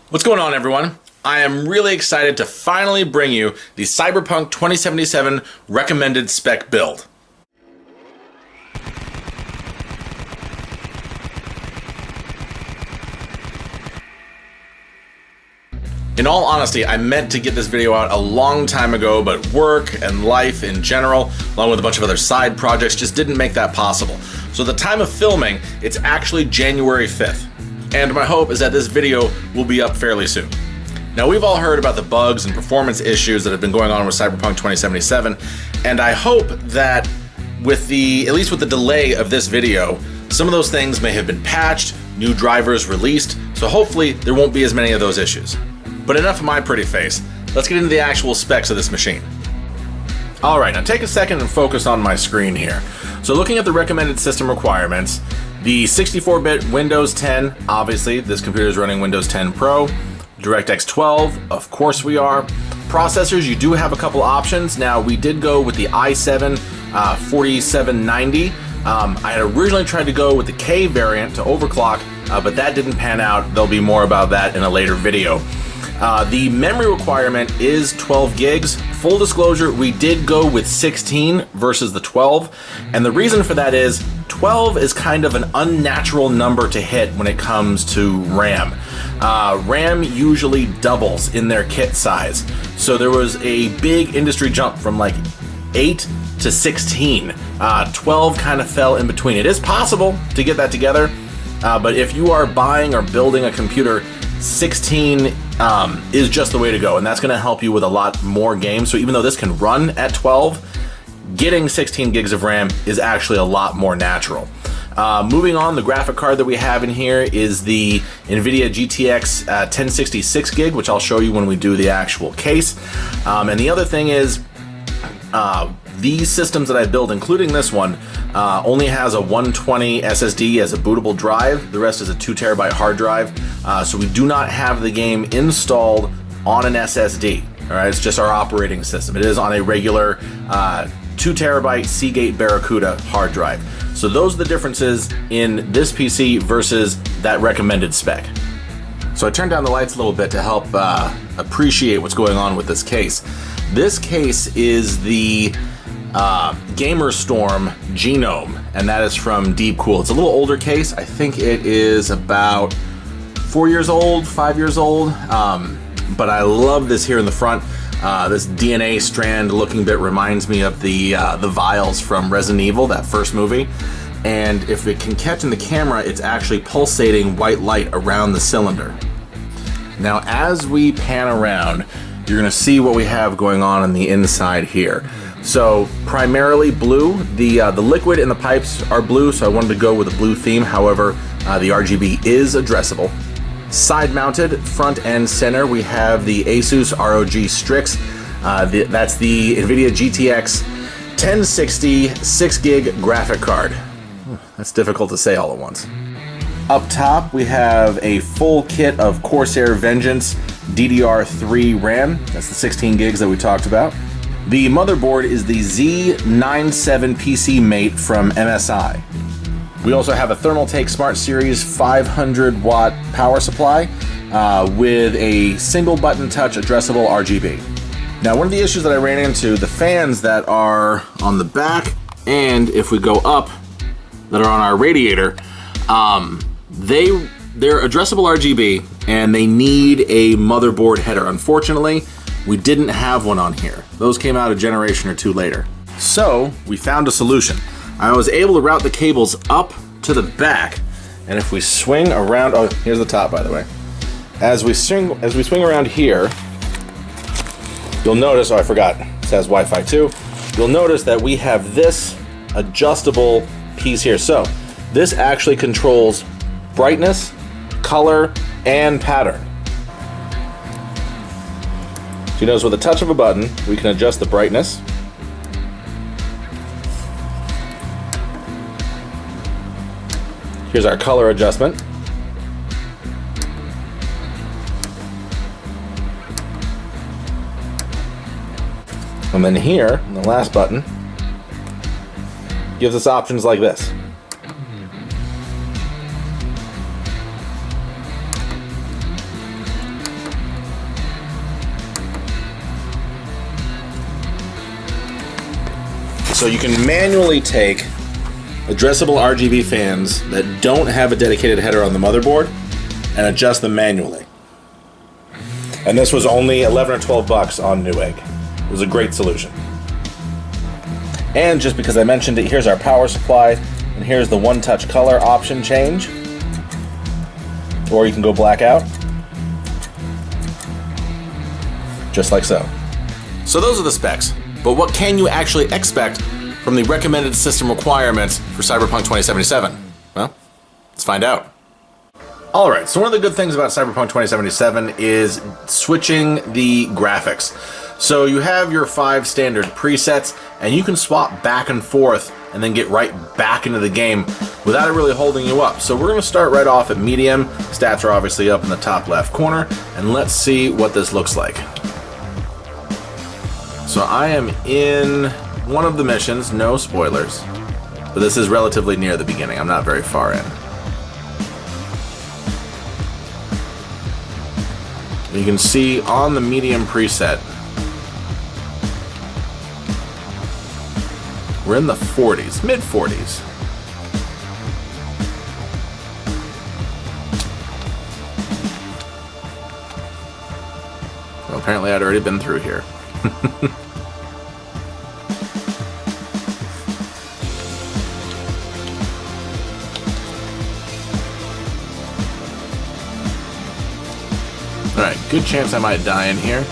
What's going on, everyone? I am really excited to finally bring you the Cyberpunk 2077 recommended spec build. In all honesty, I meant to get this video out a long time ago, but work and life in general, along with a bunch of other side projects, just didn't make that possible. So at the time of filming, it's actually January 5th. And my hope is that this video will be up fairly soon. Now, we've all heard about the bugs and performance issues that have been going on with Cyberpunk 2077, and I hope that at least with the delay of this video, some of those things may have been patched, new drivers released, so hopefully there won't be as many of those issues. But enough of my pretty face. Let's get into the actual specs of this machine. Alright, now take a second and focus on my screen here. So looking at the recommended system requirements, the 64-bit Windows 10, obviously this computer is running Windows 10 Pro. DirectX 12, of course we are. Processors, you do have a couple options. Now, we did go with the i7 4790. I had originally tried to go with the K variant to overclock, but that didn't pan out. There'll be more about that in a later video. The memory requirement is 12 gigs. Full disclosure, we did go with 16 versus the 12, and the reason for that is 12 is kind of an unnatural number to hit when it comes to RAM. RAM usually doubles in their kit size, so there was a big industry jump from like 8 to 16. 12 kind of fell in between. It is possible to get that together, but if you are buying or building a computer, 16 is just the way to go, and that's going to help you with a lot more games. So even though this can run at 12, getting 16 gigs of RAM is actually a lot more natural. Moving on, the graphic card that we have in here is the NVIDIA GTX 1060 6GB, which I'll show you when we do the actual case. And the other thing is, these systems that I build, including this one, only has a 120 SSD as a bootable drive. The rest is a 2TB hard drive. So we do not have the game installed on an SSD. All right, it's just our operating system. It is on a regular 2TB Seagate Barracuda hard drive. So those are the differences in this PC versus that recommended spec. So I turned down the lights a little bit to help appreciate what's going on with this case. This case is the Gamerstorm Genome, and that is from Deepcool. It's a little older case. I think it is about 4 years old, 5 years old, but I love this here in the front. This DNA strand looking bit reminds me of the vials from Resident Evil, that first movie. And if it can catch in the camera, it's actually pulsating white light around the cylinder. Now, as we pan around, you're going to see what we have going on the inside here. So primarily blue. The liquid in the pipes are blue, so I wanted to go with a blue theme. However, the RGB is addressable. Side mounted, front and center, we have the Asus ROG Strix. That's the NVIDIA GTX 1060 6GB graphic card. That's difficult to say all at once. Up top, we have a full kit of Corsair Vengeance DDR3 RAM. That's the 16 gigs that we talked about. The motherboard is the Z97 PC Mate from MSI. We also have a Thermaltake Smart Series 500 watt power supply with a single button touch addressable RGB. Now, one of the issues that I ran into, the fans that are on the back and if we go up that are on our radiator, they're addressable RGB and they need a motherboard header. Unfortunately, we didn't have one on here. Those came out a generation or two later. So we found a solution. I was able to route the cables up to the back, and if we swing around, oh, here's the top, by the way. As we swing around here, you'll notice, oh, I forgot, this has Wi-Fi too. You'll notice that we have this adjustable piece here. So this actually controls brightness, color, and pattern. So you notice with a touch of a button, we can adjust the brightness. Here's our color adjustment. And then here, the last button, gives us options like this. So you can manually take addressable RGB fans that don't have a dedicated header on the motherboard and adjust them manually. And this was only 11 or 12 bucks on Newegg. It was a great solution. And just because I mentioned it, here's our power supply, and here's the one-touch color option change. Or you can go black out. Just like so. So those are the specs, but what can you actually expect from the recommended system requirements for Cyberpunk 2077? Well, let's find out. Alright, so one of the good things about Cyberpunk 2077 is switching the graphics. So you have your 5 standard presets, and you can swap back and forth and then get right back into the game without it really holding you up. So we're going to start right off at medium. Stats are obviously up in the top left corner, and let's see what this looks like. So I am in one of the missions, no spoilers, but this is relatively near the beginning. I'm not very far in. You can see on the medium preset, we're in the 40s, mid 40s. Well, apparently I'd already been through here. Alright, good chance I might die in here,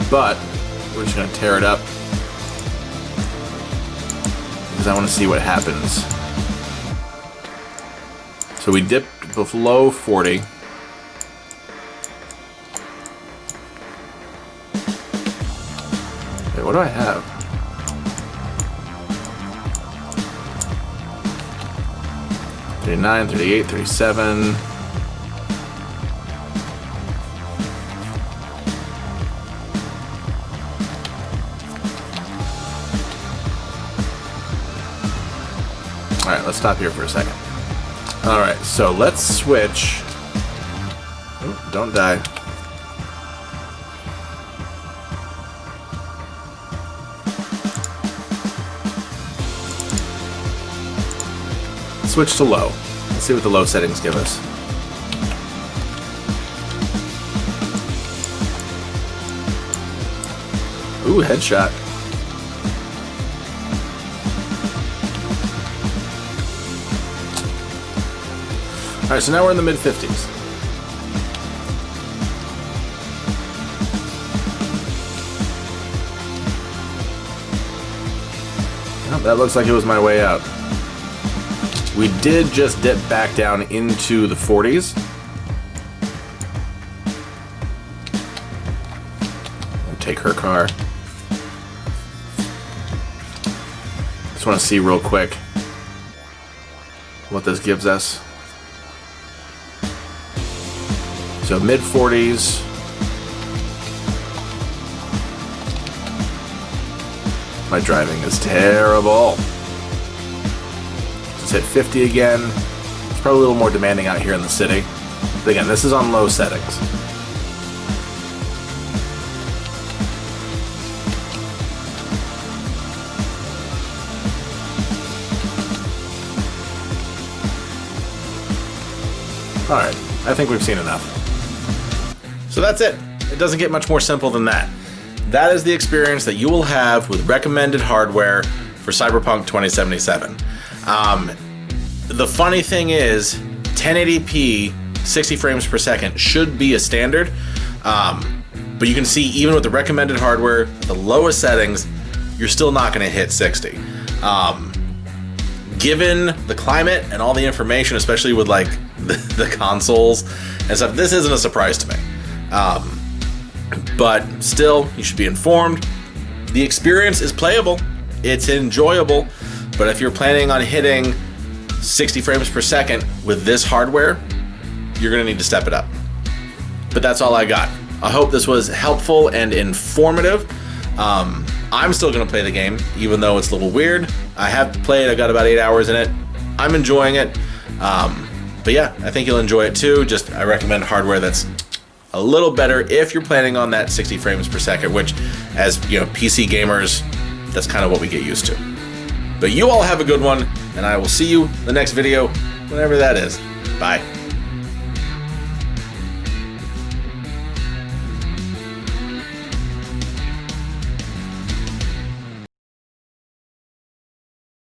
but we're just going to tear it up because I want to see what happens. So we dipped below 40. Okay, what do I have? $39, $38, $37. Alright, let's stop here for a second. Alright, so let's switch. Oh, don't die. Switch to low. Let's see what the low settings give us. Ooh, headshot. Alright, so now we're in the mid-50s. Oh, that looks like it was my way out. We did just dip back down into the 40s. I'll take her car. Just want to see real quick what this gives us. So mid-40s. My driving is terrible. Just hit 50 again. It's probably a little more demanding out here in the city. But again, this is on low settings. Alright, I think we've seen enough. So that's it. It doesn't get much more simple than that. That is the experience that you will have with recommended hardware for Cyberpunk 2077. The funny thing is, 1080p, 60 frames per second should be a standard, but you can see even with the recommended hardware, the lowest settings, you're still not going to hit 60. Given the climate and all the information, especially with like the consoles and stuff, this isn't a surprise to me. But still, you should be informed. The experience is playable, it's enjoyable, but if you're planning on hitting 60 frames per second with this hardware, you're gonna need to step it up. But that's all I got. I hope this was helpful and informative. I'm still gonna play the game, even though it's a little weird. I have played, I got about 8 hours in it. I'm enjoying it. But yeah, I think you'll enjoy it too. Just, I recommend hardware that's a little better if you're planning on that 60 frames per second, which, as you know, PC gamers, that's kind of what we get used to. But you all have a good one, and I will see you in the next video, whenever that is. Bye.